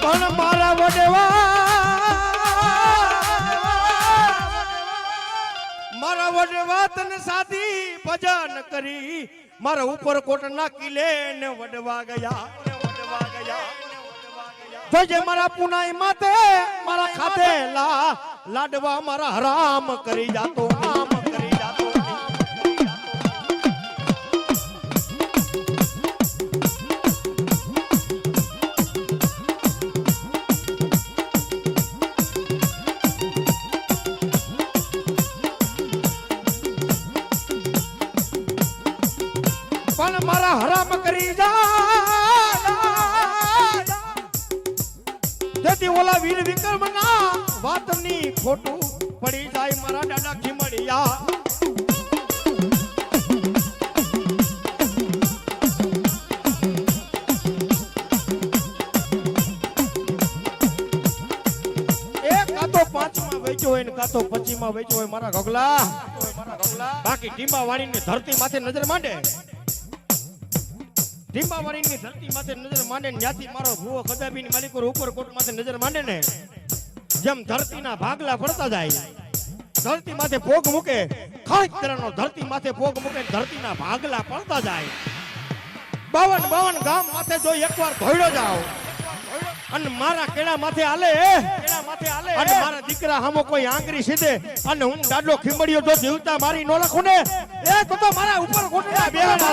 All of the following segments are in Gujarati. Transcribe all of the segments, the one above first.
પણ મારા વડવા તને સાધી ભજન કરી મારા ઉપર કોટના કિલે ને વડવા ગયા જોજે મારા પુનાઈ માતે મારા ખાધેલા લાડવા મારા હરામ કરી જાતો આમ કરી જાતો પણ મારા હરામ કરી જેથી ઓલા વીર વિક્રમના વાતની ખોટું પડી જાય મારા દાદા ખીમડિયા એક કાતો પાંચમાં વેચ્યો હોય ને કાતો 25માં વેચ્યો હોય મારા ગગલા બાકી ટીંબા વાળીની ધરતી માથે નજર માંડે ટીંબાવાળીની ધરતી માથે નજર માંડે ત્યાંથી મારો ભૂવો ખદાબીની માલિકો ઉપર કોટ માથે નજર માંડે ને જેમ ધરતીના ભાગલા પડતા જાય ધરતી માથે પોગ મૂકે ખાસ તરનો ધરતી માથે પોગ મૂકે ધરતીના ભાગલા પડતા જાય 52 ગામ માથે જો એકવાર ધોઈડો જાવ અને મારા કેળા માથે આલે અને મારા દીકરા હામો કોઈ આંગરી સીધે અને હું દાડો ખીમડિયો જો જીવતા મારી નો લખું ને એ તો મારા ઉપર કોટડા બેહાડ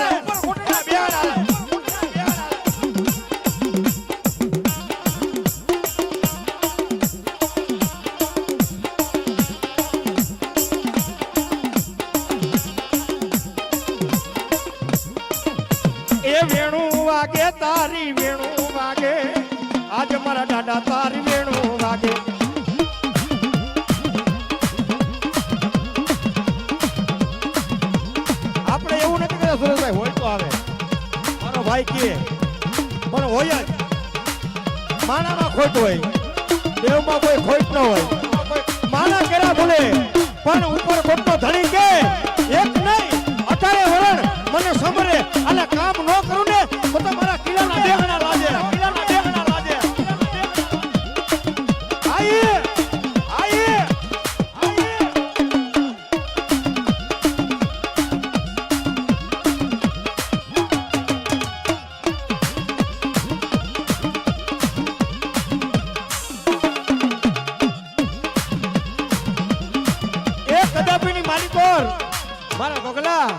એ વેણું વાગે તારી વેણું વાગે આજ મારા દાદા તારી વેણું વાગે આપણે એવું નથી કહેતા સુરેશભાઈ હોય તો આવે મારો ભાઈ કહે પણ હોય જ માણામાં ખોટ હોય દેવમાં કોઈ ખોટ ન હોય માણા કેરા ભૂલે પણ ઉપર ખોટનો ધણી કે એક નહીં 18 વરણ મને સમરે અને કામ ન કરું ને તો મારા કિલ્લાના દેહણા લાજે મારા ગોગલા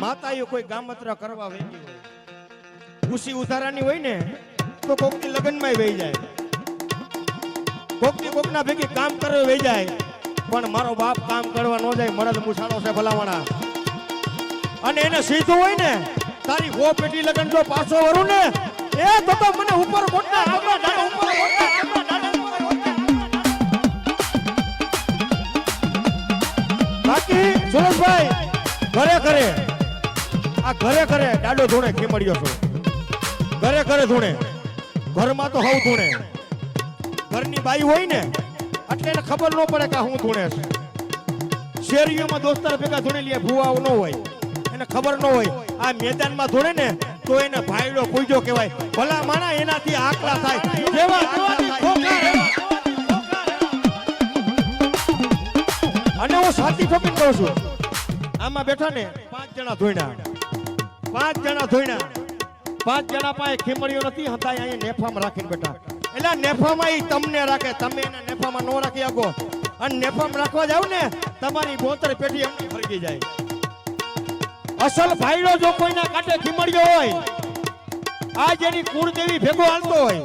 માતાઓ કોઈ ગામત્રા કરવા વેચી હોય ખુશી ઉધારાની હોય ને તો કોકની લગ્નમાં વહી જાય કોકના ભેગી કામ કરવા વહી જાય પણ મારો બાપ કામ કરવા ન જાય મરદ મુસાળો છે ભલામણા અને એને સીધું હોય ને તારી ગો પેટી લગન જો પાછો વરું ને એ તો મને ઉપર કોટના આગળ ઉપર બાકી સુરેશભાઈ ઘરે દાડો ધૂણે ખીમડિયો છો ઘરે ધૂણે ઘરમાં તો હવ ધૂણે ઘરની બાઈ હોય ને એટલે એને ખબર ન પડે કે હું ધૂણે છે શેરીઓમાં દોસ્તાર ભેગા ધૂણે લે ભૂવાઓ ન હોય એને ખબર ન હોય આ મેદાનમાં ધૂણે ને તો એને ભાઈડો પૂજો કહેવાય ભલા માણા એનાથી આકલા થાય અને હું સાચી ઠોકી કહું છું આમાં બેઠા ને 5 જણા ધોઈના 5 જણા પાસે ખીમડિયો નથી હતા અહીંયા નેફામાં રાખીને બેઠા એટલે નેફામાં ઈ તમને રાખે તમે એને નેફામાં ન રાખી શકો અને નેફામાં રાખવા જાવ ને તમારી બોતર પેટી એમની ફરકી જાય અસલ ભાઈડો જો કોઈના કાંઠે ખીમડિયો હોય આ જેની કુળદેવી ભેગો હાલતો હોય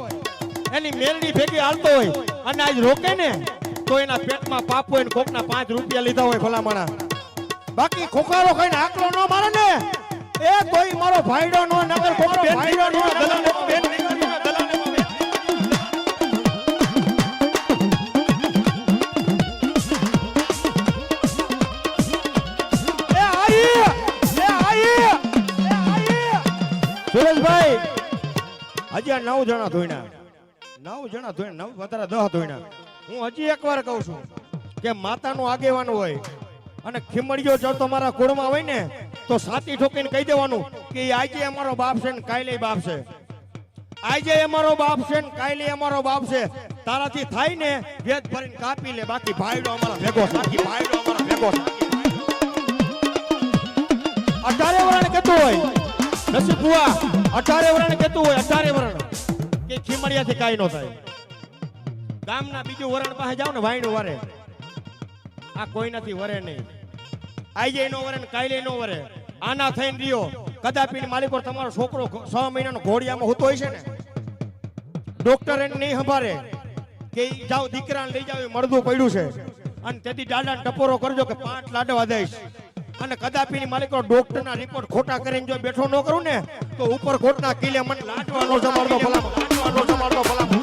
એની મેલડી ભેગી હાલતો હોય અને આજ રોકે ને તો એના પેટમાં પાપ હોય ને કોકના 5 રૂપિયા લીધા હોય ભલામણા બાકી ખોખારો ખાઈને આકલો ન મારે ને એ તોય મારો ભાઈડો નો નગર કોક બેન ભાઈડો નો દલાને બેન સુરેશભાઈ હજી 9 જણા ધોઈના 9 જણા ધોઈના 9 વધારે 10 ધોઈના હું હજી એકવાર કહું છું કે માતાનું આગેવાન હોય અને ખીમડિયો જો તમારા કુળમાં હોય ને તો સાતી ઠોકીને કહી દેવાનું કે આજે અમારો બાપ છે ને કાલે બાપ છે આજે અમારો બાપ છે ને કાલે અમારો બાપ છે. તારાથી થાય ને વેદ ભરીને કાપી લે, બાકી ભાઈડો અમારા ભેગો, બાકી ભાઈડો અમારા ભેગો. 18 વરણ કેતું હોય નસીબ બુઆ, 18 વરણ કેતું હોય, 18 વરણ કે ખીમડિયાથી કાઈ નો થાય. ગામના બીજું વરણ પાસે જાવ ને વાયણું વરે, આ કોઈ નથી વરે નહીં. આજે નો વરે ને કાલે નો વરે. આના થઈને રહ્યો કદાપી માલિકો તમારો છોકરો 6 મહિનાનો ઘોડિયામાં હોતો હોય છે ને, ડોક્ટર એને નહીં સંભાળે કે જાઓ દીકરાને લઈ જાવ, મળદું પડ્યું છે અને તેથી દાદાને ટપોરો કરજો કે 5 લાડવા દઈશ. અને કદાપી માલિકો ડોક્ટરના રિપોર્ટ ખોટા કરીને જો બેઠો ન કરું ને તો ઉપર કોટના કિલે મને લાડવાનો જમાડતો ભલામણ, લાડવાનો જમાડતો ભલામણ.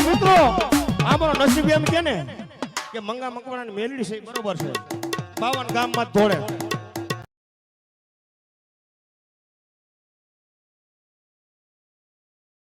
મિત્રો અમારો નસીબ એમ કે ને કે મંગા મકવાણાની મેલડી છે બરોબર છે, 52 ગામમાં જ ધોળે.